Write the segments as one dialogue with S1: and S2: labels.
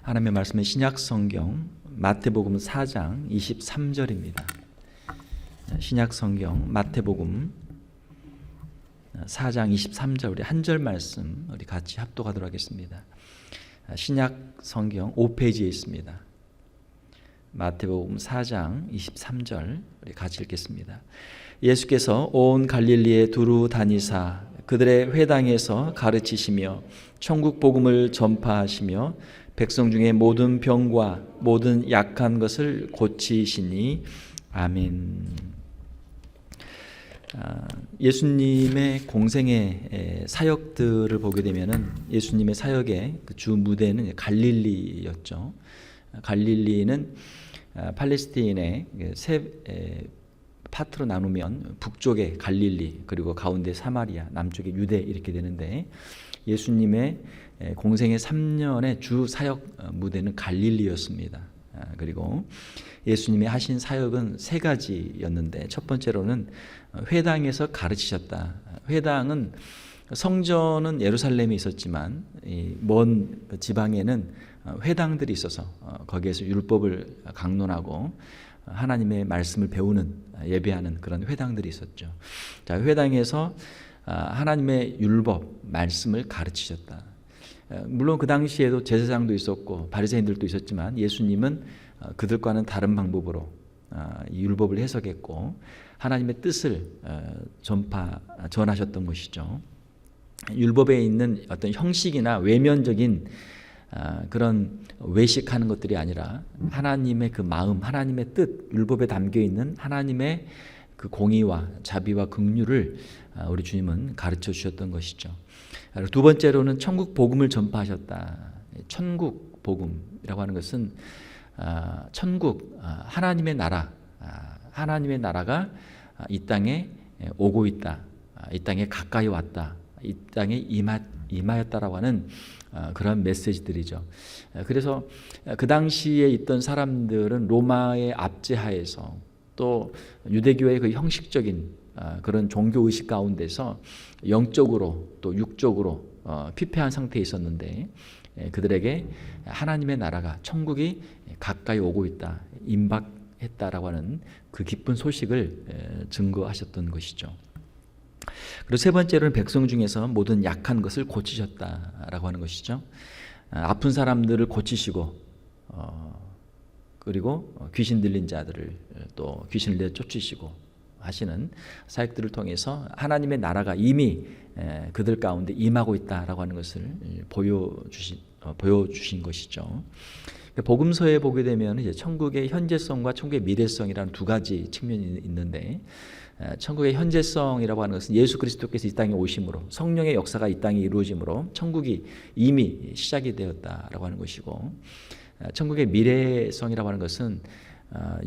S1: 하나님의 말씀은 신약 성경 마태복음 4장 23절입니다. 신약 성경 마태복음 4장 23절 우리 한 절 말씀 우리 같이 합독하도록 하겠습니다. 신약 성경 5페이지에 있습니다. 마태복음 4장 23절 우리 같이 읽겠습니다. 예수께서 온 갈릴리에 두루 다니사 그들의 회당에서 가르치시며 천국 복음을 전파하시며 백성 중에 모든 병과 모든 약한 것을 고치시니 아멘. 예수님의 공생의 사역들을 보게 되면은 예수님의 사역의 그 주 무대는 갈릴리였죠. 갈릴리는 팔레스타인의 세 파트로 나누면 북쪽에 갈릴리, 그리고 가운데 사마리아, 남쪽에 유대 이렇게 되는데 예수님의 공생의 3년의 주 사역 무대는 갈릴리였습니다. 그리고 예수님이 하신 사역은 세 가지였는데 첫 번째로는 회당에서 가르치셨다. 회당은 성전은 예루살렘에 있었지만 먼 지방에는 회당들이 있어서 거기에서 율법을 강론하고 하나님의 말씀을 배우는 예배하는 그런 회당들이 있었죠. 자, 회당에서 하나님의 율법 말씀을 가르치셨다. 물론 그 당시에도 제사장도 있었고 바리새인들도 있었지만 예수님은 그들과는 다른 방법으로 이 율법을 해석했고 하나님의 뜻을 전하셨던 것이죠. 율법에 있는 어떤 형식이나 외면적인 그런 외식하는 것들이 아니라 하나님의 그 마음, 하나님의 뜻, 율법에 담겨 있는 하나님의 그 공의와 자비와 긍휼을 우리 주님은 가르쳐 주셨던 것이죠. 두 번째로는 천국 복음을 전파하셨다. 천국 복음이라고 하는 것은 천국, 하나님의 나라, 하나님의 나라가 이 땅에 오고 있다, 이 땅에 가까이 왔다, 이 땅에 임하였다라고 하는 그런 메시지들이죠. 그래서 그 당시에 있던 사람들은 로마의 압제하에서 또 유대교의 그 형식적인 그런 종교의식 가운데서 영적으로 또 육적으로 피폐한 상태에 있었는데 그들에게 하나님의 나라가 천국이 가까이 오고 있다, 임박했다라고 하는 그 기쁜 소식을 증거하셨던 것이죠. 그리고 세 번째로는 백성 중에서 모든 약한 것을 고치셨다라고 하는 것이죠. 아픈 사람들을 고치시고 그리고 귀신 들린 자들을 또 귀신을 내쫓으시고 하시는 사역들을 통해서 하나님의 나라가 이미 그들 가운데 임하고 있다라고 하는 것을 보여주신 것이죠. 복음서에 보게 되면 이제 천국의 현재성과 천국의 미래성이라는 두 가지 측면이 있는데 천국의 현재성이라고 하는 것은 예수 그리스도께서 이 땅에 오심으로 성령의 역사가 이 땅에 이루어짐으로 천국이 이미 시작이 되었다라고 하는 것이고, 천국의 미래성이라고 하는 것은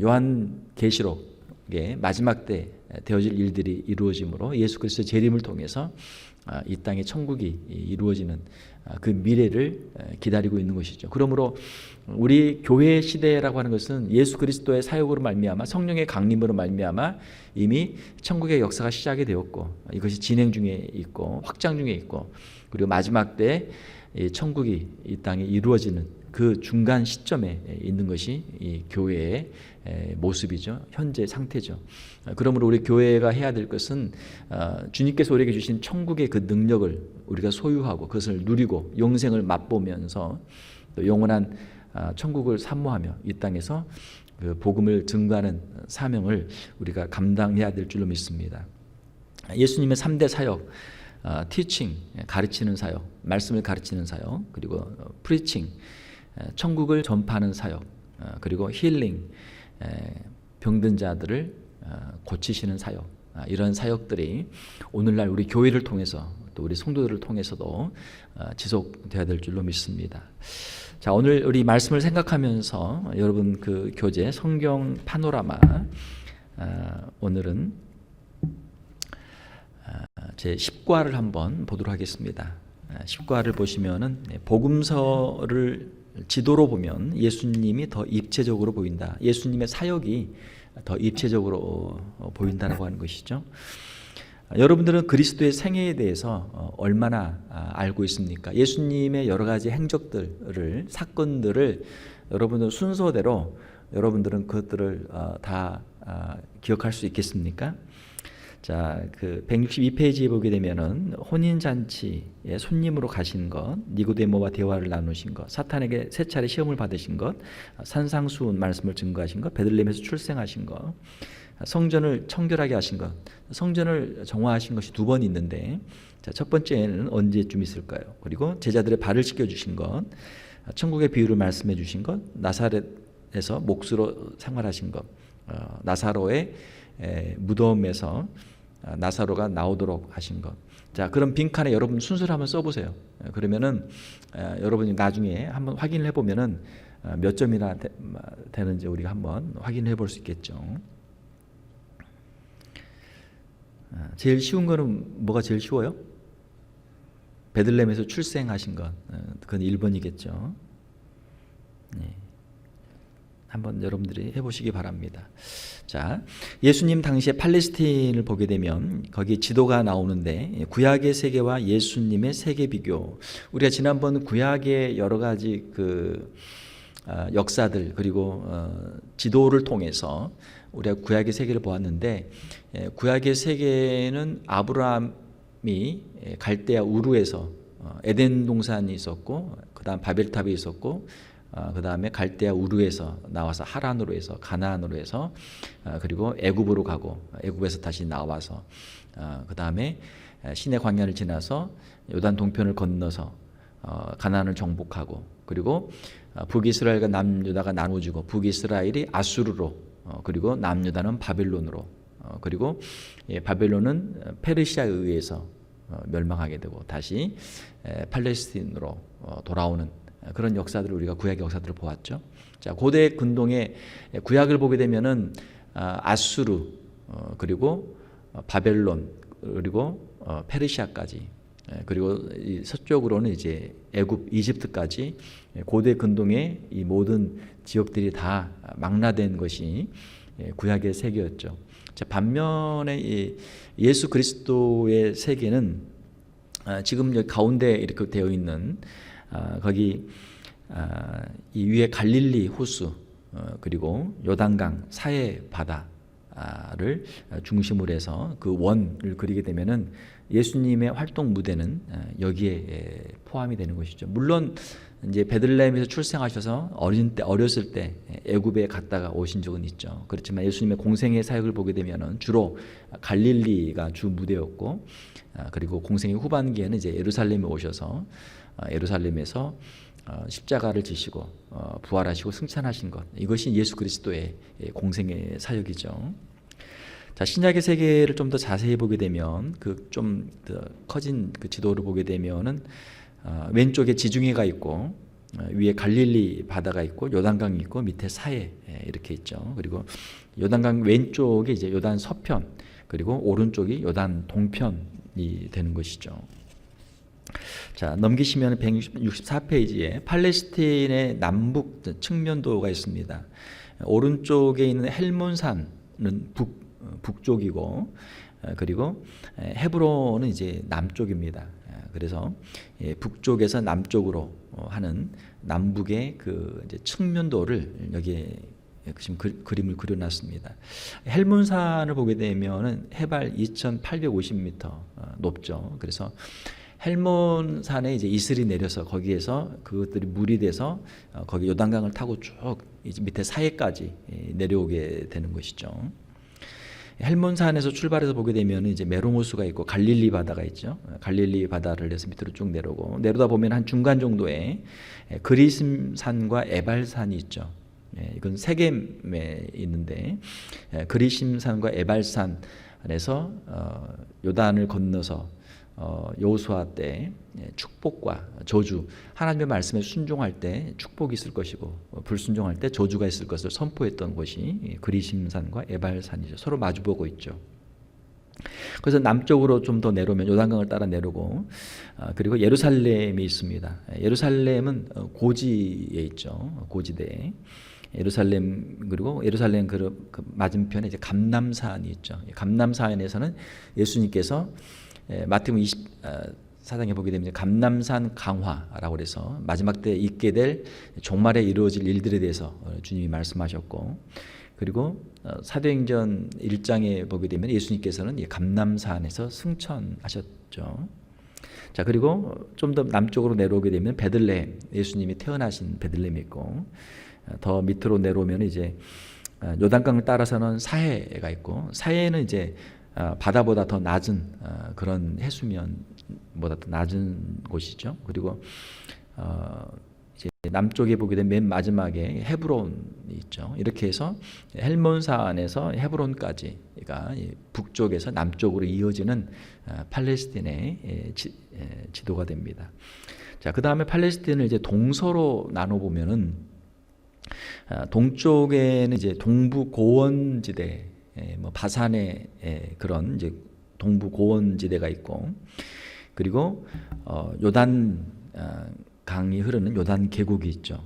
S1: 요한계시록의 마지막 때 되어질 일들이 이루어짐으로 예수 그리스도의 재림을 통해서 이 땅에 천국이 이루어지는 그 미래를 기다리고 있는 것이죠. 그러므로 우리 교회 시대라고 하는 것은 예수 그리스도의 사역으로 말미암아 성령의 강림으로 말미암아 이미 천국의 역사가 시작이 되었고 이것이 진행 중에 있고 확장 중에 있고, 그리고 마지막 때 천국이 이 땅에 이루어지는 그 중간 시점에 있는 것이 이 교회의 모습이죠. 현재 상태죠. 그러므로 우리 교회가 해야 될 것은 주님께서 우리에게 주신 천국의 그 능력을 우리가 소유하고 그것을 누리고 영생을 맛보면서 또 영원한 천국을 사모하며 이 땅에서 그 복음을 증거하는 사명을 우리가 감당해야 될 줄로 믿습니다. 예수님의 3대 사역, teaching, 가르치는 사역, 말씀을 가르치는 사역, 그리고 preaching, 천국을 전파하는 사역, 그리고 힐링, 병든 자들을 고치시는 사역, 이런 사역들이 오늘날 우리 교회를 통해서 또 우리 성도들을 통해서도 지속되어야 될 줄로 믿습니다. 자, 오늘 우리 말씀을 생각하면서 여러분 그 교재 성경 파노라마, 오늘은 제 10과를 한번 보도록 하겠습니다. 10과를 보시면은 복음서를 지도로 보면 예수님이 더 입체적으로 보인다. 예수님의 사역이 더 입체적으로 보인다라고 하는 것이죠. 여러분들은 그리스도의 생애에 대해서 얼마나 알고 있습니까? 예수님의 여러 가지 행적들을, 사건들을 여러분들 순서대로 여러분들은 그것들을 다 기억할 수 있겠습니까? 자, 그 162페이지에 보게 되면은 혼인 잔치에 손님으로 가신 것, 니고데모와 대화를 나누신 것, 사탄에게 세 차례 시험을 받으신 것, 산상수훈 말씀을 증거하신 것, 베들레헴에서 출생하신 것, 성전을 청결하게 하신 것, 성전을 정화하신 것이 두 번 있는데, 자, 첫 번째는 언제쯤 있을까요? 그리고 제자들의 발을 씻겨 주신 것, 천국의 비유를 말씀해 주신 것, 나사렛에서 몫으로 생활하신 것, 나사로의 무덤에서 나사로가 나오도록 하신 것. 자, 그럼 빈칸에 여러분 순서를 한번 써보세요. 그러면은 여러분이 나중에 한번 확인을 해보면은 몇 점이나 되는지 우리가 한번 확인해 볼 수 있겠죠. 제일 쉬운 거는 뭐가 제일 쉬워요? 베들레헴에서 출생하신 것. 그건 1번이겠죠. 네. 한번 여러분들이 해보시기 바랍니다. 자, 예수님 당시에 팔레스틴을 보게 되면 거기 지도가 나오는데 구약의 세계와 예수님의 세계 비교. 우리가 지난번 구약의 여러 가지 그 역사들 그리고 지도를 통해서 우리가 구약의 세계를 보았는데 구약의 세계는 아브라함이 갈대아 우르에서 에덴 동산이 있었고 그다음 바벨탑이 있었고 그 다음에 갈대아 우르에서 나와서 하란으로 해서 가나안으로 해서 그리고 애굽으로 가고 애굽에서 다시 나와서 그 다음에 시내 광야를 지나서 요단 동편을 건너서 가나안을 정복하고 그리고 북이스라엘과 남유다가 나누어지고 북이스라엘이 아수르로 그리고 남유다는 바벨론으로 그리고 바벨론은 페르시아에 의해서 멸망하게 되고 다시 팔레스틴으로 돌아오는 그런 역사들을 우리가 구약의 역사들을 보았죠. 자, 고대 근동의 구약을 보게 되면은 아수르 그리고 바벨론 그리고 페르시아까지 그리고 서쪽으로는 이제 애굽, 이집트까지 고대 근동의 이 모든 지역들이 다 망라된 것이 구약의 세계였죠. 자, 반면에 이 예수 그리스도의 세계는 지금 여기 가운데 이렇게 되어 있는 거기 이 위에 갈릴리 호수 그리고 요단강 사해 바다를 중심으로 해서 그 원을 그리게 되면은 예수님의 활동 무대는 여기에 포함이 되는 것이죠. 물론 이제 베들레헴에서 출생하셔서 어렸을 때 애굽에 갔다가 오신 적은 있죠. 그렇지만 예수님의 공생의 사역을 보게 되면은 주로 갈릴리가 주 무대였고 그리고 공생의 후반기에는 이제 예루살렘에 오셔서 예루살렘에서 십자가를 지시고 부활하시고 승천하신 것 이것이 예수 그리스도의 공생의 사역이죠. 자, 신약의 세계를 좀 더 자세히 보게 되면 그 좀 더 커진 그 지도를 보게 되면은 왼쪽에 지중해가 있고 위에 갈릴리 바다가 있고 요단강이 있고 밑에 사해 이렇게 있죠. 그리고 요단강 왼쪽이 이제 요단 서편 그리고 오른쪽이 요단 동편이 되는 것이죠. 자, 넘기시면 164페이지에 팔레스틴의 남북 측면도가 있습니다. 오른쪽에 있는 헬몬산은 북쪽이고 그리고 헤브론은 이제 남쪽입니다. 그래서 북쪽에서 남쪽으로 하는 남북의 그 이제 측면도를 여기에 지금 그림을 그려놨습니다. 헬몬산을 보게 되면은 해발 2,850m 높죠. 그래서 헬몬산에 이제 이슬이 내려서 거기에서 그것들이 물이 돼서 거기 요단강을 타고 쭉 이제 밑에 사해까지 내려오게 되는 것이죠. 헬몬산에서 출발해서 보게 되면 이제 메로모스가 있고 갈릴리 바다가 있죠. 갈릴리 바다를 해서 밑으로 쭉 내려오고 내려다 보면 한 중간 정도에 그리심산과 에발산이 있죠. 이건 세겜에 있는데 그리심산과 에발산에서 요단을 건너서 여호수아 때 축복과 저주 하나님의 말씀에 순종할 때 축복이 있을 것이고 불순종할 때 저주가 있을 것을 선포했던 곳이 그리심산과 에발산이죠. 서로 마주보고 있죠. 그래서 남쪽으로 좀 더 내려오면 요단강을 따라 내려오고 그리고 예루살렘이 있습니다. 예루살렘은 고지에 있죠. 고지대에 예루살렘, 그리고 예루살렘 그 맞은편에 이제 감람산이 있죠. 감람산에서는 예수님께서 마태복음 24장에 보게 되면 감람산 강화라고 해서 마지막 때 있게 될 종말에 이루어질 일들에 대해서 주님이 말씀하셨고, 그리고 사도행전 1장에 보게 되면 예수님께서는 이 감람산에서 승천하셨죠. 자, 그리고 좀 더 남쪽으로 내려오게 되면 베들레헴, 예수님이 태어나신 베들레헴이 있고, 더 밑으로 내려오면 이제 요단강을 따라서는 사해가 있고, 사해는 이제 바다보다 더 낮은 그런 해수면보다 더 낮은 곳이죠. 그리고 이제 남쪽에 보게 되면 맨 마지막에 헤브론이 있죠. 이렇게 해서 헬몬산에서 헤브론까지가 북쪽에서 남쪽으로 이어지는 팔레스틴의 지도가 됩니다. 자, 그 다음에 팔레스틴을 이제 동서로 나눠 보면은 동쪽에는 이제 동부 고원지대, 뭐 바산의 그런 이제 동부 고원지대가 있고, 그리고 요단 강이 흐르는 요단 계곡이 있죠.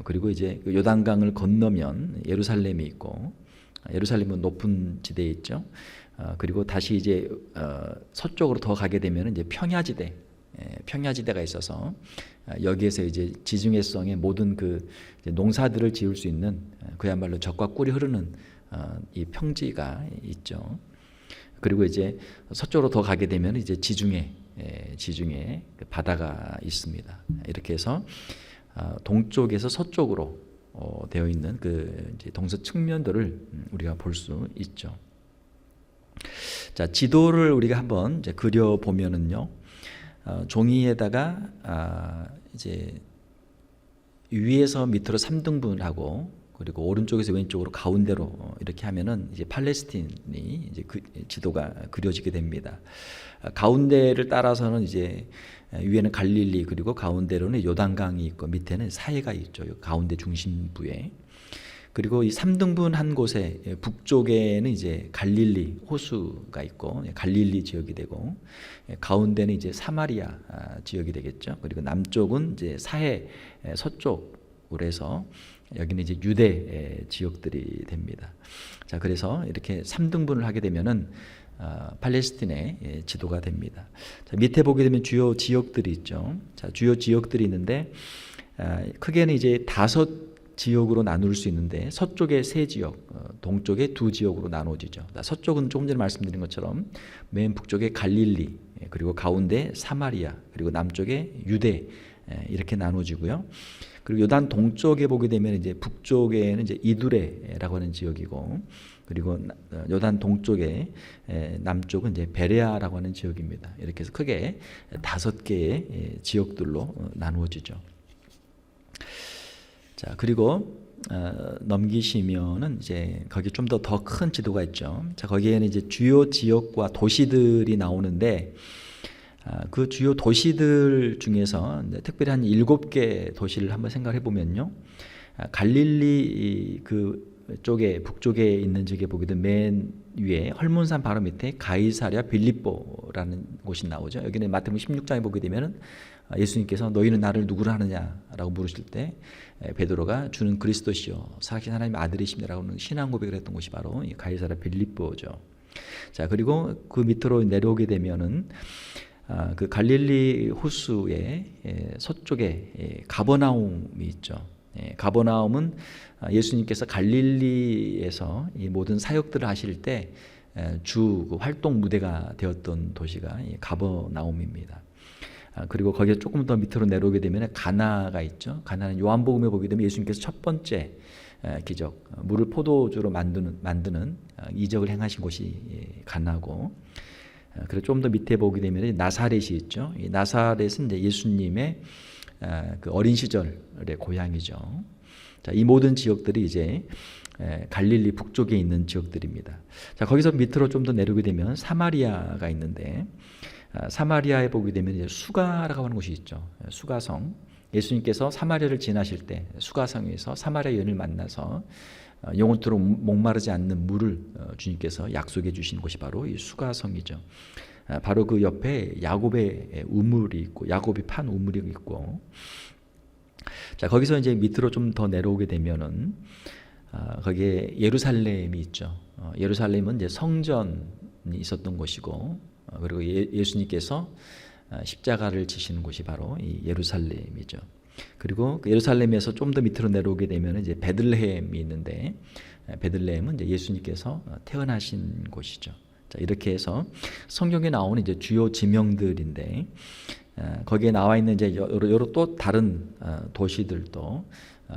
S1: 그리고 이제 그 요단강을 건너면 예루살렘이 있고, 예루살렘은 높은 지대에 있죠. 그리고 다시 이제 서쪽으로 더 가게 되면 이제 평야지대가 있어서 여기에서 이제 지중해성의 모든 그 농사들을 지을 수 있는 그야말로 젖과 꿀이 흐르는 이 평지가 있죠. 그리고 이제 서쪽으로 더 가게 되면 이제 지중해 바다가 있습니다. 이렇게 해서 동쪽에서 서쪽으로 되어 있는 그 이제 동서 측면들을 우리가 볼 수 있죠. 자, 지도를 우리가 한번 이제 그려 보면은요, 종이에다가 이제 위에서 밑으로 3등분을 하고, 그리고 오른쪽에서 왼쪽으로 가운데로 이렇게 하면은 이제 팔레스틴이 이제 그 지도가 그려지게 됩니다. 가운데를 따라서는 이제 위에는 갈릴리, 그리고 가운데로는 요단강이 있고 밑에는 사해가 있죠. 가운데 중심부에. 그리고 이 3등분 한 곳에 북쪽에는 이제 갈릴리 호수가 있고 갈릴리 지역이 되고, 가운데는 이제 사마리아 지역이 되겠죠. 그리고 남쪽은 이제 사해 서쪽으로 해서 여기는 이제 유대 지역들이 됩니다. 자, 그래서 이렇게 3등분을 하게 되면은 팔레스틴의 지도가 됩니다. 자, 밑에 보게 되면 주요 지역들이 있죠. 자, 주요 지역들이 있는데 크게는 이제 5 지역으로 나눌 수 있는데, 서쪽에 3 지역, 동쪽에 2 지역으로 나눠지죠. 서쪽은 조금 전에 말씀드린 것처럼 맨 북쪽에 갈릴리, 그리고 가운데 사마리아, 그리고 남쪽에 유대, 이렇게 나눠지고요. 그리고 요단 동쪽에 보게 되면 이제 북쪽에는 이제 이두레라고 하는 지역이고, 그리고 요단 동쪽에 남쪽은 이제 베레아라고 하는 지역입니다. 이렇게 해서 크게 5개의 지역들로 나누어지죠. 자, 그리고 넘기시면은 이제 거기 좀 더 큰 지도가 있죠. 자, 거기에는 이제 주요 지역과 도시들이 나오는데, 그 주요 도시들 중에서 특별히 한 7개 도시를 한번 생각해 보면요, 갈릴리 그 쪽에 북쪽에 있는 지역에 보게 되면 맨 위에 헐몬산 바로 밑에 가이사랴 빌립보라는 곳이 나오죠. 여기는 마태복음 16장에 보게 되면은 예수님께서 너희는 나를 누구로 하느냐라고 물으실 때 베드로가 주는 그리스도시요 살아계신 하나님의 아들이십니다라고 하는 신앙 고백을 했던 곳이 바로 가이사랴 빌립보죠. 자, 그리고 그 밑으로 내려오게 되면은 그 갈릴리 호수의 서쪽에 가버나움이 있죠. 가버나움은 예수님께서 갈릴리에서 이 모든 사역들을 하실 때 주 활동 무대가 되었던 도시가 가버나움입니다. 그리고 거기에 조금 더 밑으로 내려오게 되면 가나가 있죠. 가나는 요한복음에 보게 되면 예수님께서 첫 번째 기적, 물을 포도주로 만드는 이적을 행하신 곳이 가나고, 그리고 좀 더 밑에 보게 되면 나사렛이 있죠. 이 나사렛은 이제 예수님의 그 어린 시절의 고향이죠. 자, 이 모든 지역들이 이제 갈릴리 북쪽에 있는 지역들입니다. 자, 거기서 밑으로 좀 더 내려오게 되면 사마리아가 있는데, 사마리아에 보게 되면 이제 수가라고 하는 곳이 있죠. 수가성. 예수님께서 사마리아를 지나실 때 수가성에서 사마리아 여인을 만나서 영원토록 목마르지 않는 물을 주님께서 약속해 주신 곳이 바로 이 수가성이죠. 바로 그 옆에 야곱의 우물이 있고, 야곱이 판 우물이 있고, 자, 거기서 이제 밑으로 좀 더 내려오게 되면은 거기에 예루살렘이 있죠. 예루살렘은 이제 성전이 있었던 곳이고, 그리고 예수님께서 십자가를 지시는 곳이 바로 이 예루살렘이죠. 그리고 그 예루살렘에서 좀 더 밑으로 내려오게 되면 이제 베들레헴이 있는데, 베들레헴은 이제 예수님께서 태어나신 곳이죠. 자, 이렇게 해서 성경에 나오는 이제 주요 지명들인데, 거기에 나와 있는 이제 여러 또 다른 도시들도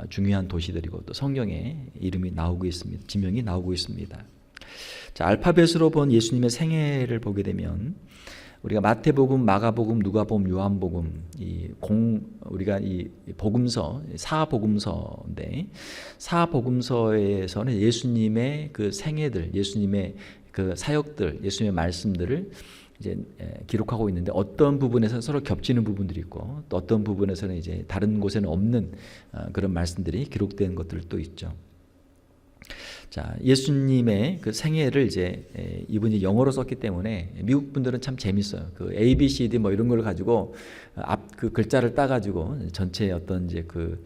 S1: 중요한 도시들이고 또 성경에 이름이 나오고 있습니다. 지명이 나오고 있습니다. 자, 알파벳으로 본 예수님의 생애를 보게 되면 우리가 마태복음, 마가복음, 누가복음, 요한복음 우리가 이 복음서 사복음서인데, 사복음서에서는 예수님의 그 생애들, 예수님의 그 사역들, 예수님의 말씀들을 이제 기록하고 있는데, 어떤 부분에서 서로 겹치는 부분들이 있고 또 어떤 부분에서는 이제 다른 곳에는 없는 그런 말씀들이 기록된 것들도 있죠. 자, 예수님의 그 생애를 이제 이분이 영어로 썼기 때문에 미국 분들은 참 재밌어요. 그 A, B, C, D 뭐 이런 걸 가지고 앞 그 글자를 따가지고 전체 어떤 이제 그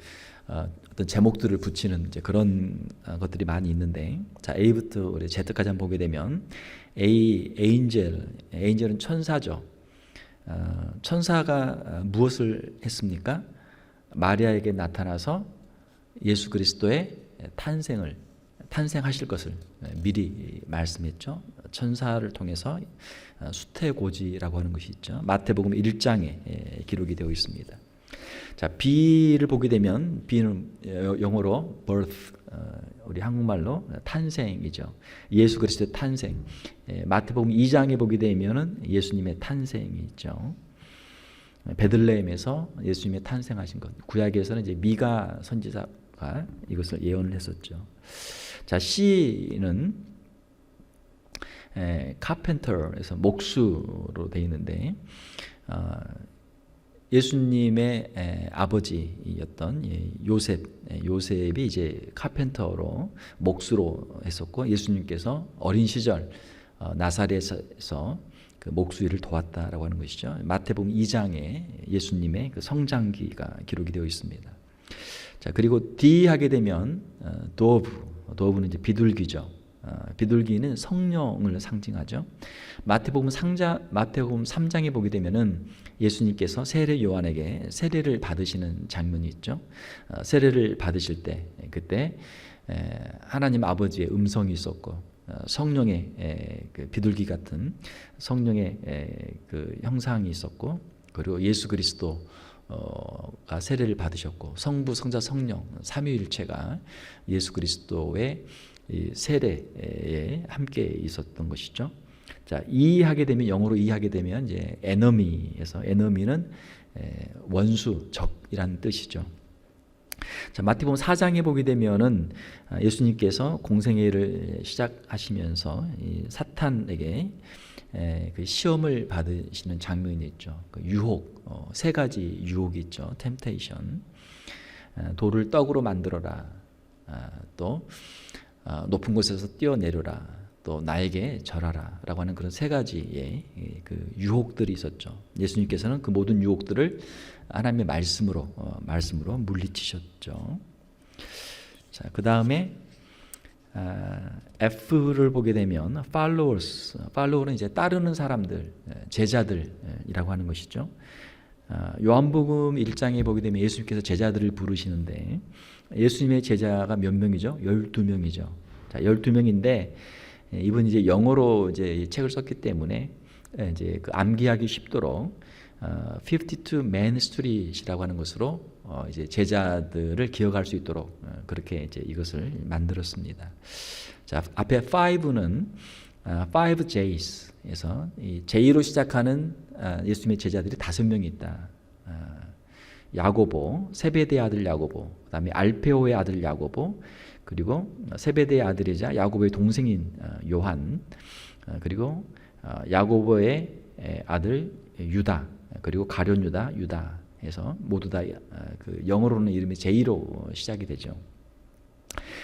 S1: 어떤 제목들을 붙이는 이제 그런 것들이 많이 있는데, 자, A부터 우리 Z까지 한번 보게 되면 에인젤은 천사죠. 천사가 무엇을 했습니까? 마리아에게 나타나서 예수 그리스도의 탄생하실 것을 미리 말씀했죠. 천사를 통해서 수태고지라고 하는 것이 있죠. 마태복음 1장에 기록이 되어 있습니다. 자, B를 보게 되면 B는 영어로 birth, 우리 한국말로 탄생이죠. 예수 그리스도의 탄생. 마태복음 2장에 보게 되면은 예수님의 탄생이 있죠. 베들레헴에서 예수님의 탄생하신 것. 구약에서는 이제 미가 선지자가 이것을 예언을 했었죠. 자, C는 카펜터에서 목수로 되어 있는데, 예수님의 아버지였던 요셉이 이제 카펜터로 목수로 했었고, 예수님께서 어린 시절 나사렛에서 그 목수 일을 도왔다라고 하는 것이죠. 마태복음 2장에 예수님의 그 성장기가 기록이 되어 있습니다. 자, 그리고 D 하게 되면 도브는 이제 비둘기죠. 비둘기는 성령을 상징하죠. 마태복음 3장에 보게 되면은 예수님께서 세례 요한에게 세례를 받으시는 장면이 있죠. 세례를 받으실 때 그때 하나님 아버지의 음성이 있었고, 성령의 그 비둘기 같은 성령의 그 형상이 있었고, 그리고 예수 그리스도가 세례를 받으셨고, 성부, 성자, 성령 삼위일체가 예수 그리스도의 이 세례에 함께 있었던 것이죠. 자, 이해하게 되면, 영어로 이해하게 되면 이제 에너미에서, 에너미는 원수, 적이라는 뜻이죠. 자, 마태복음 4장에 보게 되면은 예수님께서 공생애를 시작하시면서 이 사탄에게 그 시험을 받으시는 장면이 있죠. 그 유혹, 세 가지 유혹이 있죠. 템테이션, 돌을 떡으로 만들어라, 또 높은 곳에서 뛰어내려라, 또 나에게 절하라라고 하는 그런 세 가지의 그 유혹들이 있었죠. 예수님께서는 그 모든 유혹들을 하나님의 말씀으로 물리치셨죠. 자, 그 다음에 F를 보게 되면 follow는 이제 따르는 사람들, 제자들이라고 하는 것이죠. 요한복음 1장에 보게 되면 예수님께서 제자들을 부르시는데, 예수님의 제자가 몇 명이죠? 12명이죠. 자, 12명인데 이분이 이제 영어로 이제 이 책을 썼기 때문에 이제 그 암기하기 쉽도록 52 Main Street이라고 하는 것으로 이제 제자들을 기억할 수 있도록 그렇게 이제 이것을 만들었습니다. 자, 앞에 5는 5Js에서 이 J로 시작하는 예수님의 제자들이 5명이 있다. 야고보, 세베대의 아들 야고보, 그다음에 알페오의 아들 야고보, 그리고 세베대의 아들이자 야고보의 동생인 요한, 그리고 야고보의 아들 유다, 그리고 가룟 유다 해서 모두 다 그 영어로는 이름이 J로 시작이 되죠.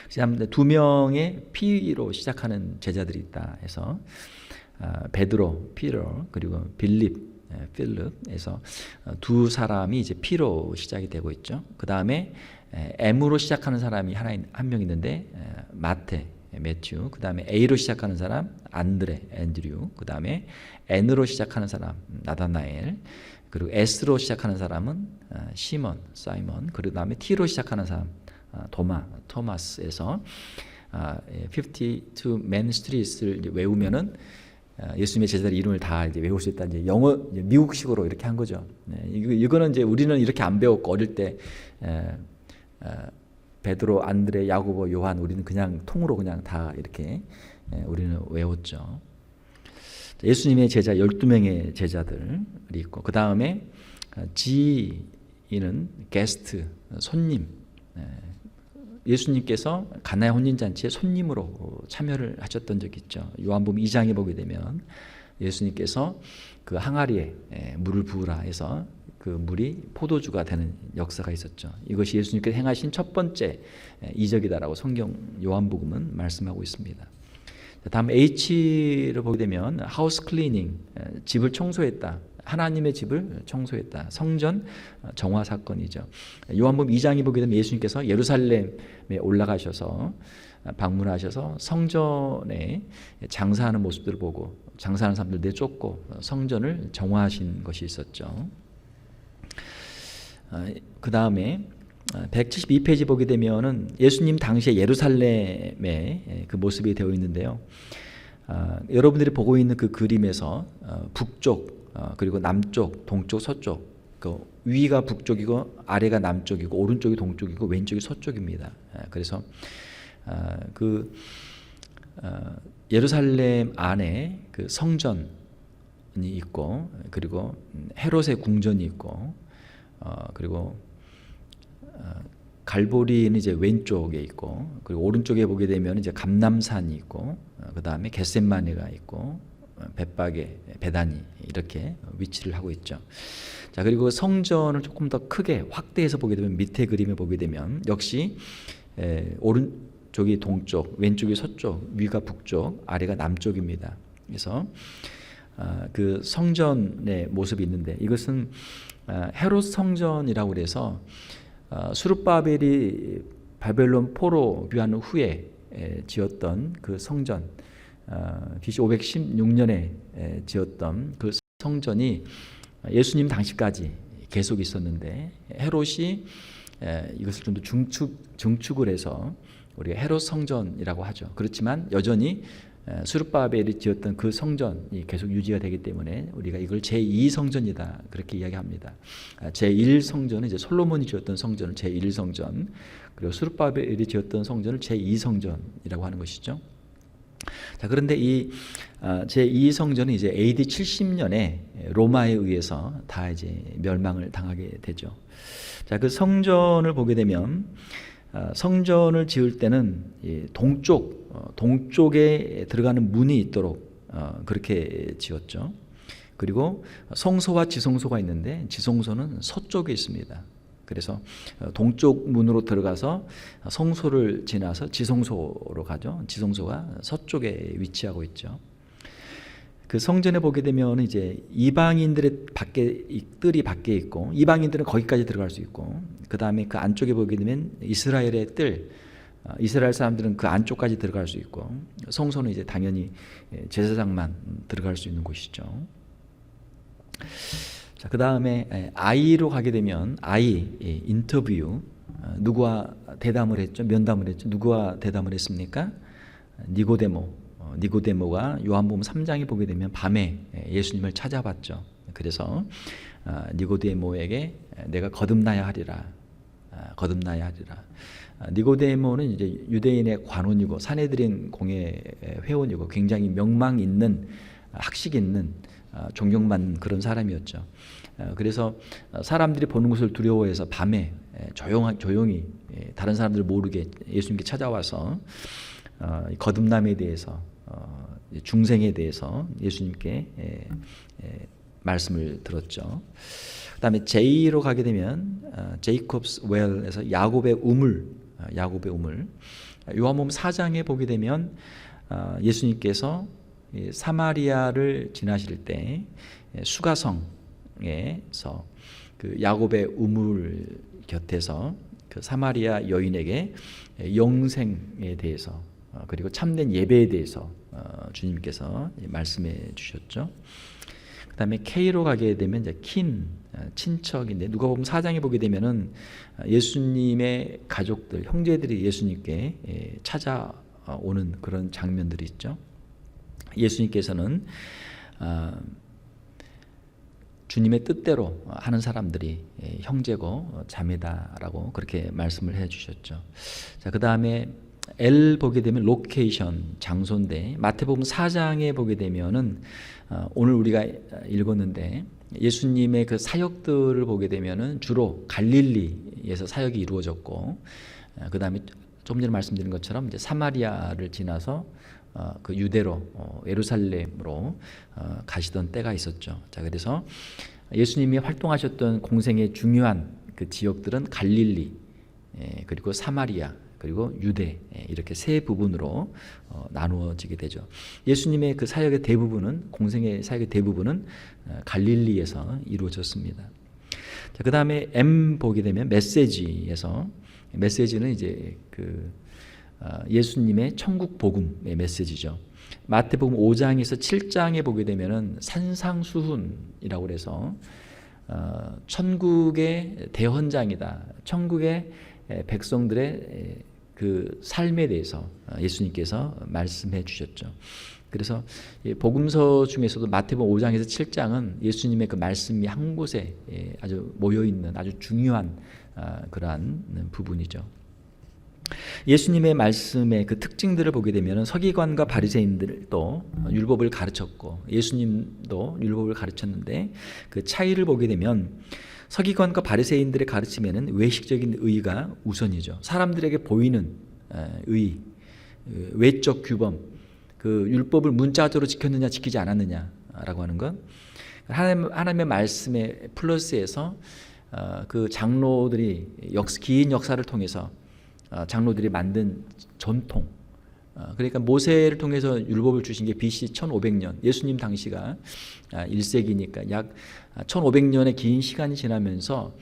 S1: 그다음에 2명의 P로 시작하는 제자들이 있다 해서 베드로, 피터, 그리고 빌립, 필립에서 두 사람이 이제 P로 시작이 되고 있죠. 그 다음에 M으로 시작하는 사람이 한 명 있는데 마태, 매튜. 그 다음에 A로 시작하는 사람 안드레, 앤드류. 그 다음에 N으로 시작하는 사람 나다나엘. 그리고 S로 시작하는 사람은 시몬, 사이먼. 그리고 다음에 T로 시작하는 사람 토마스에서 52 Main Streets를 외우면은 예수님의 제자들 이름을 다 이제 외울 수 있다. 이제 영어 미국식으로 이렇게 한 거죠. 이거는 이제 우리는 이렇게 안 배웠고 어릴 때 베드로, 안드레, 야고보, 요한 우리는 그냥 통으로 그냥 다 이렇게 우리는 외웠죠. 예수님의 제자 12명의 제자들이 있고 그 다음에 G는 게스트, 손님. 예수님께서 가나의 혼인잔치에 손님으로 참여를 하셨던 적이 있죠. 요한복음 2장에 보게 되면 예수님께서 그 항아리에 물을 부으라 해서 그 물이 포도주가 되는 역사가 있었죠. 이것이 예수님께서 행하신 첫 번째 이적이다라고 성경 요한복음은 말씀하고 있습니다. 다음 H를 보게 되면 하우스 클리닝, 집을 청소했다. 하나님의 집을 청소했다. 성전 정화 사건이죠. 요한복음 2장에 보게 되면 예수님께서 예루살렘에 올라가셔서 방문하셔서 성전에 장사하는 모습들을 보고 장사하는 사람들 내쫓고 성전을 정화하신 것이 있었죠. 그 다음에 172페이지 보게 되면은 예수님 당시에 예루살렘의 그 모습이 되어 있는데요. 여러분들이 보고 있는 그 그림에서 북쪽 그리고 남쪽, 동쪽, 서쪽, 그 위가 북쪽이고 아래가 남쪽이고 오른쪽이 동쪽이고 왼쪽이 서쪽입니다. 그래서 그 예루살렘 안에 그 성전이 있고 그리고 헤롯의 궁전이 있고 그리고 갈보리는 이제 왼쪽에 있고 그리고 오른쪽에 보게 되면 이제 감람산이 있고 그 다음에 겟셋마네가 있고 벳박에 베다니 이렇게 위치를 하고 있죠. 자 그리고 성전을 조금 더 크게 확대해서 보게 되면 밑에 그림을 보게 되면 역시 오른쪽이 동쪽, 왼쪽이 서쪽, 위가 북쪽, 아래가 남쪽입니다. 그래서 그 성전의 모습이 있는데 이것은 헤롯 성전이라고 그래서 수르바벨이 바벨론 포로 귀환 후에 지었던 그 성전 BC 516년에 지었던 그 성전이 예수님 당시까지 계속 있었는데 헤롯이 이것을 좀 더 증축을 해서 우리가 헤롯 성전이라고 하죠. 그렇지만 여전히 수르바벨이 지었던 그 성전이 계속 유지가 되기 때문에 우리가 이걸 제2성전이다 그렇게 이야기합니다. 제1성전은 이제 솔로몬이 지었던 성전을 제1성전, 그리고 수르바벨이 지었던 성전을 제2성전이라고 하는 것이죠. 자 그런데 이 제2성전은 이제 AD 70년에 로마에 의해서 다 이제 멸망을 당하게 되죠. 자 그 성전을 보게 되면 성전을 지을 때는 동쪽에 들어가는 문이 있도록 그렇게 지었죠. 그리고 성소와 지성소가 있는데 지성소는 서쪽에 있습니다. 그래서 동쪽 문으로 들어가서 성소를 지나서 지성소로 가죠. 지성소가 서쪽에 위치하고 있죠. 그 성전에 보게 되면 이제 이방인들의 뜰이 밖에 있고 이방인들은 거기까지 들어갈 수 있고 그 다음에 그 안쪽에 보게 되면 이스라엘의 뜰, 이스라엘 사람들은 그 안쪽까지 들어갈 수 있고 성소는 이제 당연히 제사장만 들어갈 수 있는 곳이죠. 자, 그 다음에 I로 가게 되면 I 인터뷰 누구와 대담을 했죠? 면담을 했죠. 누구와 대담을 했습니까? 니고데모가 요한복음 3장에 보게 되면 밤에 예수님을 찾아봤죠. 그래서 니고데모에게 내가 거듭나야 하리라. 니고데모는 이제 유대인의 관원이고 사내들인 공회 회원이고 굉장히 명망 있는 학식 있는 존경받는 그런 사람이었죠. 그래서 사람들이 보는 것을 두려워해서 밤에 조용히 다른 사람들 모르게 예수님께 찾아와서 거듭남에 대해서 중생에 대해서 예수님께 말씀을 들었죠. 그 다음에 J로 가게 되면 제이콥스 웰에서 야곱의 우물 요한복음 4장에 보게 되면 예수님께서 사마리아를 지나실 때 수가성 장에서 그 야곱의 우물 곁에서 그 사마리아 여인에게 영생에 대해서 그리고 참된 예배에 대해서 주님께서 말씀해 주셨죠. 그다음에 K로 가게 되면 이제 킨 친척인데 누가복음 4장에 보게 되면은 예수님의 가족들 형제들이 예수님께 찾아오는 그런 장면들이 있죠. 예수님께서는 주님의 뜻대로 하는 사람들이 형제고 자매다라고 그렇게 말씀을 해주셨죠. 자, 그 다음에 L 보게 되면 로케이션 장소인데 마태복음 4장에 보게 되면은 오늘 우리가 읽었는데 예수님의 그 사역들을 보게 되면은 주로 갈릴리에서 사역이 이루어졌고 그 다음에 조금 전에 말씀드린 것처럼 이제 사마리아를 지나서 그 유대로 예루살렘으로 가시던 때가 있었죠. 자, 그래서 예수님이 활동하셨던 공생의 중요한 그 지역들은 갈릴리 그리고 사마리아 그리고 유대 이렇게 세 부분으로 나누어지게 되죠. 예수님의 그 사역의 대부분은 공생의 사역의 대부분은 갈릴리에서 이루어졌습니다. 자, 그 다음에 M 보게 되면 메시지에서 메시지는 이제 그 예수님의 천국 복음의 메시지죠. 마태복음 5장에서 7장에 보게 되면은 산상수훈이라고 해서 천국의 대헌장이다. 천국의 백성들의 그 삶에 대해서 예수님께서 말씀해 주셨죠. 그래서 복음서 중에서도 마태복음 5장에서 7장은 예수님의 그 말씀이 한 곳에 아주 모여 있는 아주 중요한 그러한 부분이죠. 예수님의 말씀의 그 특징들을 보게 되면 서기관과 바리새인들도 율법을 가르쳤고 예수님도 율법을 가르쳤는데 그 차이를 보게 되면 서기관과 바리새인들의 가르침에는 외식적인 의가 우선이죠. 사람들에게 보이는 의, 외적 규범, 그 율법을 문자적으로 지켰느냐 지키지 않았느냐라고 하는 것, 하나님의 말씀에 플러스해서 그 장로들이 긴 역사를 통해서 장로들이 만든 전통, 그러니까 모세를 통해서 율법을 주신 게 BC 1500년, 예수님 당시가 1세기니까 약 1500년의 긴 시간이 지나면서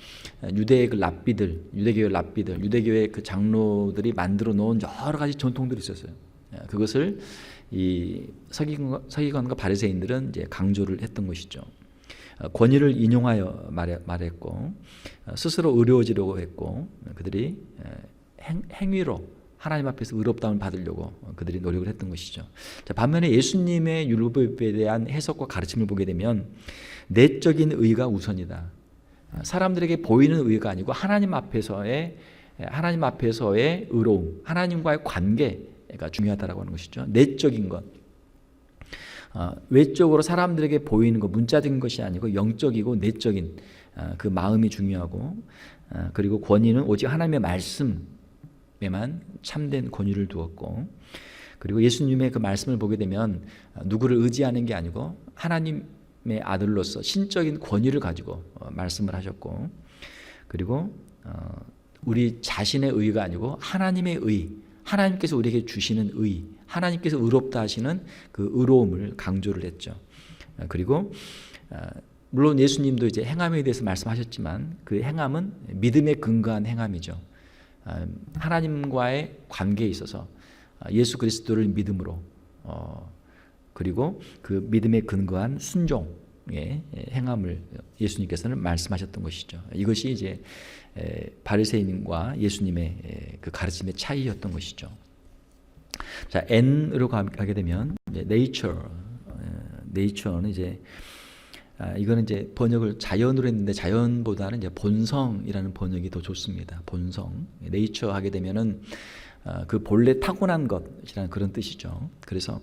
S1: 유대의 그 랍비들, 유대교의 랍비들, 유대교의 그 장로들이 만들어 놓은 여러 가지 전통들이 있었어요. 그것을 이 서기관과 바리새인들은 이제 강조를 했던 것이죠. 권위를 인용하여 말했고 스스로 의로워지려고 했고 그들이 행위로 하나님 앞에서 의롭다움을 받으려고 그들이 노력을 했던 것이죠. 자, 반면에 예수님의 율법에 대한 해석과 가르침을 보게 되면 내적인 의가 우선이다. 사람들에게 보이는 의가 아니고 하나님 앞에서의 의로움, 하나님과의 관계가 중요하다라고 하는 것이죠. 내적인 것. 외적으로 사람들에게 보이는 것, 문자적인 것이 아니고 영적이고 내적인 그 마음이 중요하고 그리고 권위는 오직 하나님의 말씀에만 참된 권위를 두었고 그리고 예수님의 그 말씀을 보게 되면 누구를 의지하는 게 아니고 하나님의 아들로서 신적인 권위를 가지고 말씀을 하셨고 그리고 우리 자신의 의가 아니고 하나님의 의, 하나님께서 우리에게 주시는 의, 하나님께서 의롭다 하시는 그 의로움을 강조를 했죠. 그리고 물론 예수님도 이제 행함에 대해서 말씀하셨지만 그 행함은 믿음에 근거한 행함이죠. 하나님과의 관계에 있어서 예수 그리스도를 믿음으로 그리고 그 믿음에 근거한 순종의 행함을 예수님께서는 말씀하셨던 것이죠. 이것이 이제 바리새인과 예수님의 그 가르침의 차이였던 것이죠. 자, N으로 가게 되면 nature는 이제 이거는 이제 번역을 자연으로 했는데 자연보다는 이제 본성이라는 번역이 더 좋습니다. 본성, 네이처 하게 되면은 그 본래 타고난 것이라는 그런 뜻이죠. 그래서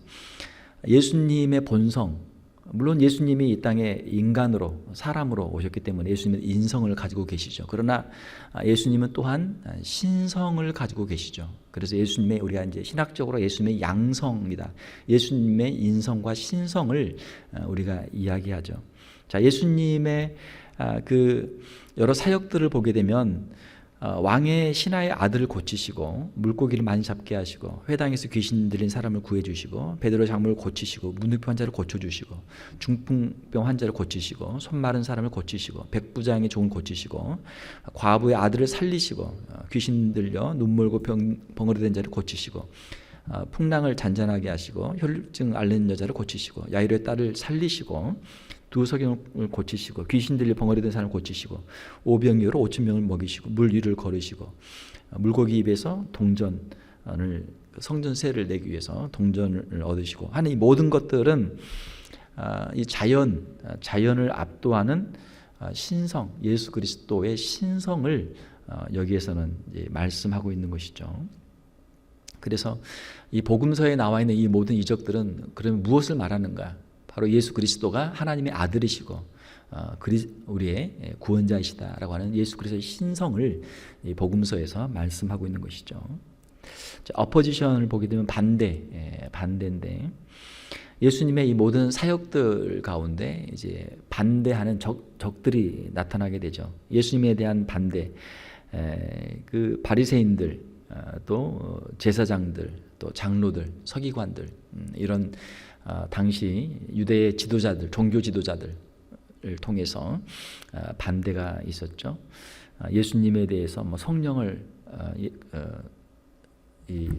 S1: 예수님의 본성, 물론 예수님이 이 땅에 인간으로 사람으로 오셨기 때문에 예수님은 인성을 가지고 계시죠. 그러나 예수님은 또한 신성을 가지고 계시죠. 그래서 예수님의 우리가 이제 신학적으로 예수님의 양성이다. 예수님의 인성과 신성을 우리가 이야기하죠. 자, 예수님의 그 여러 사역들을 보게 되면 왕의 신하의 아들을 고치시고 물고기를 많이 잡게 하시고 회당에서 귀신 들린 사람을 구해주시고 베드로 장모를 고치시고 문둥병 환자를 고쳐주시고 중풍병 환자를 고치시고 손 마른 사람을 고치시고 백부장의 종을 고치시고 과부의 아들을 살리시고 귀신 들려 눈멀고 벙어리된 자를 고치시고 풍랑을 잔잔하게 하시고 혈증 앓는 여자를 고치시고 야이로의 딸을 살리시고 두 석영을 고치시고 귀신 들려 벙어리된 사람을 고치시고 오병이어로 5,000명을 먹이시고 물 위를 걸으시고 물고기 입에서 동전을 성전세를 내기 위해서 동전을 얻으시고 하는 이 모든 것들은 이 자연을 압도하는 신성, 예수 그리스도의 신성을 여기에서는 이제 말씀하고 있는 것이죠. 그래서 이 복음서에 나와 있는 이 모든 이적들은 그러면 무엇을 말하는가? 바로 예수 그리스도가 하나님의 아들이시고 우리의 구원자이시다라고 하는 예수 그리스도의 신성을 이 복음서에서 말씀하고 있는 것이죠. 어포지션을 보게 되면 반대인데 예수님의 이 모든 사역들 가운데 이제 반대하는 적들이 나타나게 되죠. 예수님에 대한 반대, 그 바리새인들, 또 제사장들, 또 장로들, 서기관들 이런 당시 유대의 지도자들, 종교 지도자들을 통해서 반대가 있었죠. 예수님에 대해서 뭐 성령을 이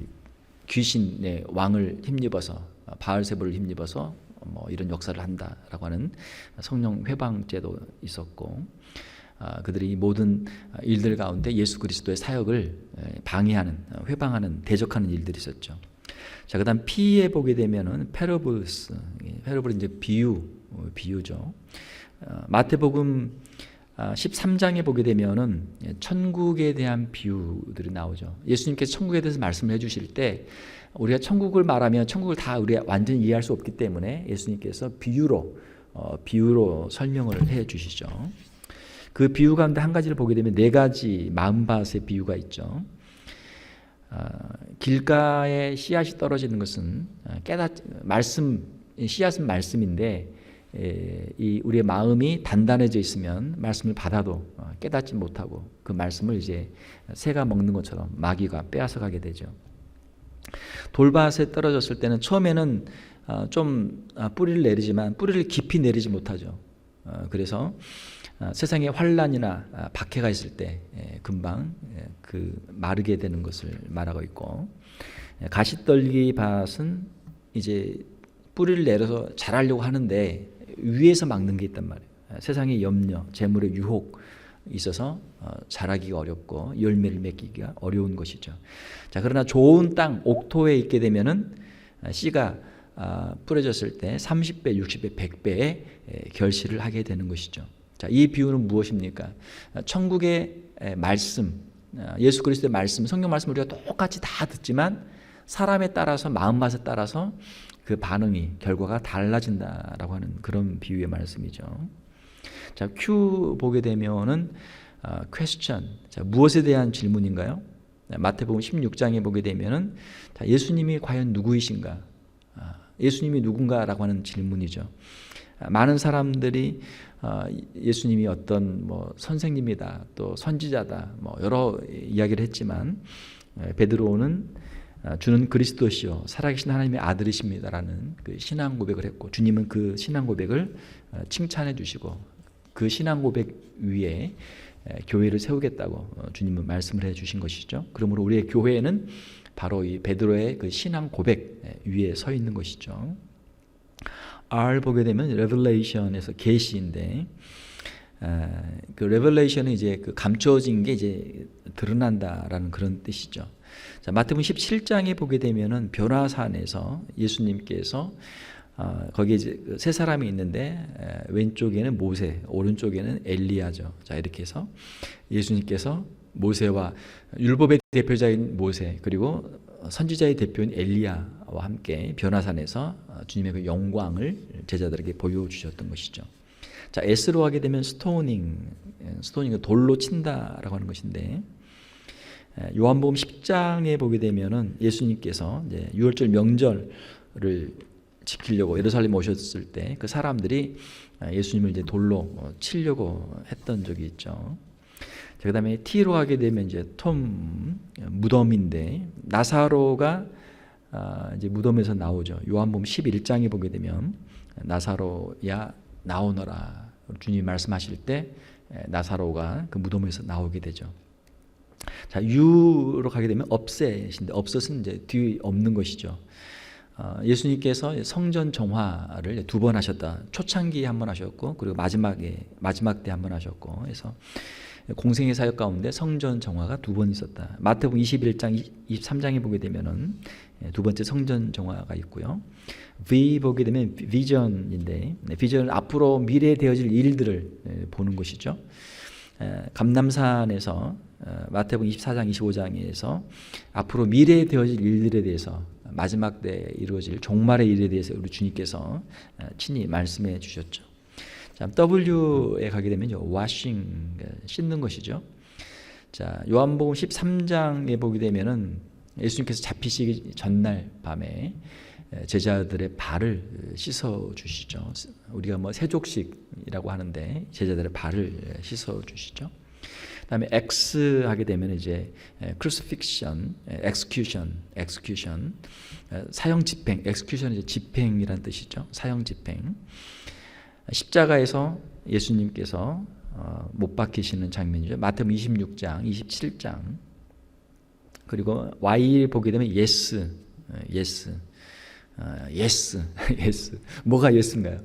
S1: 귀신의 왕을 힘입어서 바알세불을 힘입어서 뭐 이런 역사를 한다라고 하는 성령 회방제도 있었고 그들이 이 모든 일들 가운데 예수 그리스도의 사역을 방해하는, 회방하는, 대적하는 일들이 있었죠. 자, 그다음 P에 보게 되면은 parables, parables 이제 비유죠. 마태복음 13장에 보게 되면은 천국에 대한 비유들이 나오죠. 예수님께서 천국에 대해서 말씀을 해주실 때 우리가 천국을 말하면 천국을 다 우리가 완전히 이해할 수 없기 때문에 예수님께서 비유로 설명을 해주시죠. 그 비유 가운데 한 가지를 보게 되면 4가지 마음밭의 비유가 있죠. 길가에 씨앗이 떨어지는 것은 씨앗은 말씀인데 이 우리의 마음이 단단해져 있으면 말씀을 받아도 깨닫지 못하고 그 말씀을 이제 새가 먹는 것처럼 마귀가 빼앗아 가게 되죠. 돌밭에 떨어졌을 때는 처음에는 좀 뿌리를 내리지만 뿌리를 깊이 내리지 못하죠. 그래서 세상에 환란이나 박해가 있을 때 금방 그 마르게 되는 것을 말하고 있고, 가시떨기 밭은 이제 뿌리를 내려서 자라려고 하는데 위에서 막는 게 있단 말이에요. 세상의 염려, 재물의 유혹 있어서 자라기가 어렵고 열매를 맺기가 어려운 것이죠. 자, 그러나 좋은 땅, 옥토에 있게 되면은 씨가 뿌려졌을 때 30배, 60배, 100배의 결실을 하게 되는 것이죠. 자, 이 비유는 무엇입니까? 천국의 말씀, 예수 그리스도의 말씀, 성경 말씀을 우리가 똑같이 다 듣지만 사람에 따라서, 마음맛에 따라서 그 반응이, 결과가 달라진다라고 하는 그런 비유의 말씀이죠. 자, Q 보게 되면은 question, 자, 무엇에 대한 질문인가요? 마태복음 16장에 보게 되면은 자, 예수님이 과연 누구이신가? 예수님이 누군가라고 하는 질문이죠. 많은 사람들이 예수님이 어떤 뭐 선생님이다, 또 선지자다, 뭐 여러 이야기를 했지만 베드로는 주는 그리스도시요 살아계신 하나님의 아들이십니다라는 그 신앙 고백을 했고, 주님은 그 신앙 고백을 칭찬해 주시고 그 신앙 고백 위에 교회를 세우겠다고 주님은 말씀을 해 주신 것이죠. 그러므로 우리의 교회는 바로 이 베드로의 그 신앙 고백 위에 서 있는 것이죠. R 보게 되면 Revelation에서 계시인데, 그 Revelation은 이제 그 감춰진 게 이제 드러난다라는 그런 뜻이죠. 자, 마태복음 17장에 보게 되면은 변화산에서 예수님께서 거기에 이제 세 사람이 있는데 왼쪽에는 모세, 오른쪽에는 엘리야죠. 자, 이렇게 해서 예수님께서 모세와 율법의 대표자인 모세, 그리고 선지자의 대표인 엘리야와 함께 변화산에서 주님의 그 영광을 제자들에게 보여주셨던 것이죠. 자, S로 하게 되면 스토닝은 돌로 친다라고 하는 것인데, 요한복음 10장에 보게 되면은 예수님께서 이제 유월절 명절을 지키려고 예루살렘 오셨을 때 그 사람들이 예수님을 이제 돌로 치려고 했던 적이 있죠. 자, 그다음에 T로 가게 되면 이제 톰 무덤인데 나사로가 이제 무덤에서 나오죠. 요한복음 11장에 보게 되면 나사로야 나오너라. 주님이 말씀하실 때 나사로가 그 무덤에서 나오게 되죠. 자, U로 가게 되면 업셋인데 업셋은 이제 뒤 없는 것이죠. 예수님께서 성전 정화를 2번 하셨다. 초창기에 1번 하셨고 그리고 마지막 때 1번 하셨고 그래서 공생의 사역 가운데 성전 정화가 2번 있었다. 마태복음 21장 23장에 보게 되면은 2번째 성전 정화가 있고요. V 보게 되면 비전인데 비전은 앞으로 미래에 되어질 일들을 보는 것이죠. 감람산에서 마태복음 24장 25장에서 앞으로 미래에 되어질 일들에 대해서 마지막 때 이루어질 종말의 일에 대해서 우리 주님께서 친히 말씀해 주셨죠. 자, W에 가게 되면 washing, 씻는 것이죠. 자, 요한복음 13장에 보게 되면은 예수님께서 잡히시기 전날 밤에 제자들의 발을 씻어 주시죠. 우리가 뭐 세족식이라고 하는데 제자들의 발을 씻어 주시죠. 그다음에 X 하게 되면 이제 crucifixion, execution, 사형 집행, execution 이제 집행이란 뜻이죠. 사형 집행. 십자가에서 예수님께서 못 박히시는 장면이죠. 마태복음 26장, 27장. 그리고 Y 보게 되면 yes. 뭐가 yes인가요?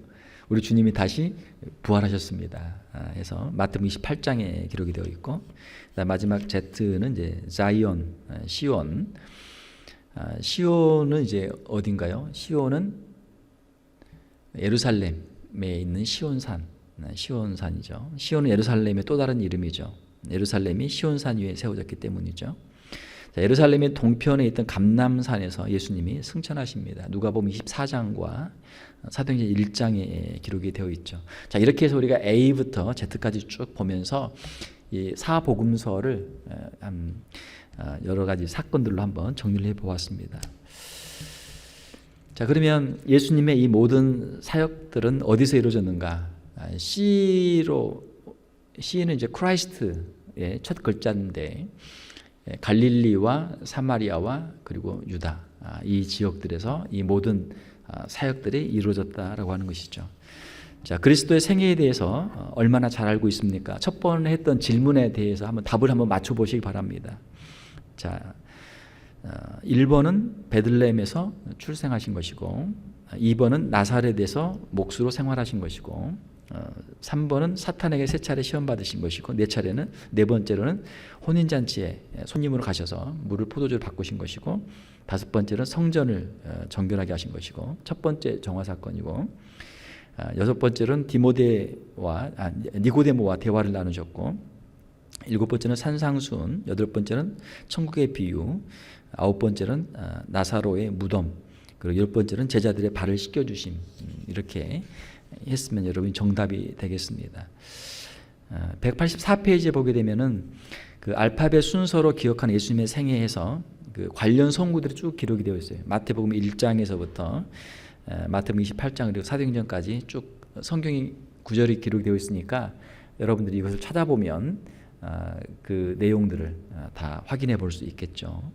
S1: 우리 주님이 다시 부활하셨습니다. 해서 마태복음 28장에 기록이 되어 있고, 마지막 Z는 이제 자이온, 시온. 시온은 이제 어딘가요? 시온은 예루살렘에 있는 시온산, 시온산이죠. 시온은 예루살렘의 또 다른 이름이죠. 예루살렘이 시온산 위에 세워졌기 때문이죠. 자, 예루살렘의 동편에 있던 감람산에서 예수님이 승천하십니다. 누가복음 24장과 사도행전 1장에 기록이 되어 있죠. 자, 이렇게 해서 우리가 A부터 Z까지 쭉 보면서 이 사복음서를 여러 가지 사건들로 한번 정리를 해보았습니다. 자, 그러면 예수님의 이 모든 사역들은 어디서 이루어졌는가? C는 이제 크라이스트의 첫 글자인데 갈릴리와 사마리아와 그리고 유다 이 지역들에서 이 모든 사역들이 이루어졌다라고 하는 것이죠. 자, 그리스도의 생애에 대해서 얼마나 잘 알고 있습니까? 첫 번에 했던 질문에 대해서 한번 답을 한번 맞춰보시기 바랍니다. 자, 1번은 베들레헴에서 출생하신 것이고 2번은 나사렛에서 목수로 생활하신 것이고 3번은 사탄에게 3차례 시험 받으신 것이고 네 번째로는 혼인잔치에 손님으로 가셔서 물을 포도주로 바꾸신 것이고 5번째는 성전을 정결하게 하신 것이고 첫 번째 정화 사건이고 6번째는 니고데모와 대화를 나누셨고 7번째는 산상수훈, 8번째는 천국의 비유, 9번째는 나사로의 무덤, 그리고 10번째는 제자들의 발을 씻겨주심. 이렇게 했으면 여러분 정답이 되겠습니다. 184페이지에 보게 되면은 그 알파벳 순서로 기억하는 예수님의 생애에서 그 관련 성구들이 쭉 기록이 되어 있어요. 마태복음 1장에서부터 마태복음 28장 그리고 사도행전까지 쭉 성경이 구절이 기록이 되어 있으니까 여러분들이 이것을 찾아보면 그 내용들을 다 확인해 볼 수 있겠죠.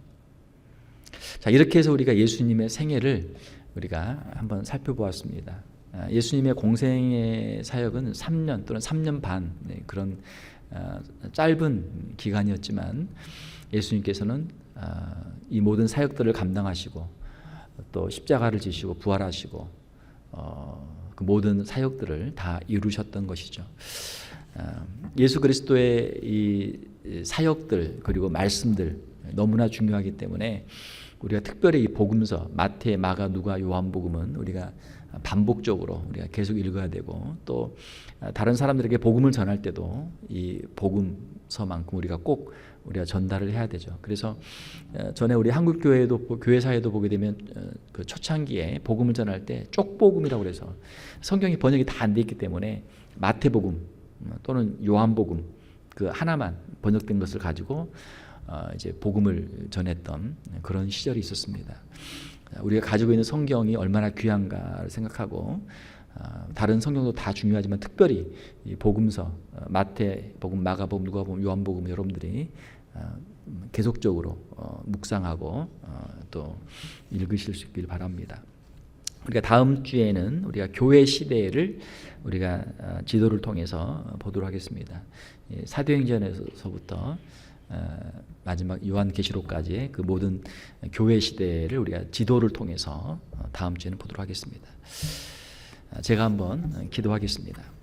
S1: 자, 이렇게 해서 우리가 예수님의 생애를 우리가 한번 살펴보았습니다. 예수님의 공생의 사역은 3년 또는 3년 반 그런 짧은 기간이었지만 예수님께서는 이 모든 사역들을 감당하시고 또 십자가를 지시고 부활하시고 그 모든 사역들을 다 이루셨던 것이죠. 예수 그리스도의 이 사역들 그리고 말씀들 너무나 중요하기 때문에 우리가 특별히 이 복음서 마태, 마가, 누가, 요한복음은 우리가 반복적으로 우리가 계속 읽어야 되고 또 다른 사람들에게 복음을 전할 때도 이 복음서만큼 우리가 전달을 해야 되죠. 그래서 전에 우리 한국 교회사에도 보게 되면 그 초창기에 복음을 전할 때 쪽복음이라고 해서 성경이 번역이 다 안 돼 있기 때문에 마태복음 또는 요한복음 그 하나만 번역된 것을 가지고 이제 복음을 전했던 그런 시절이 있었습니다. 우리가 가지고 있는 성경이 얼마나 귀한가를 생각하고 다른 성경도 다 중요하지만 특별히 이 복음서, 마태복음, 마가복음, 누가복음, 요한복음 여러분들이 계속적으로 묵상하고 또 읽으실 수 있길 바랍니다. 우리가 다음 주에는 우리가 교회 시대를 우리가 지도를 통해서 보도록 하겠습니다. 사도행전에서부터 마지막 요한계시록까지의 그 모든 교회 시대를 우리가 지도를 통해서 다음 주에는 보도록 하겠습니다. 제가 한번 기도하겠습니다.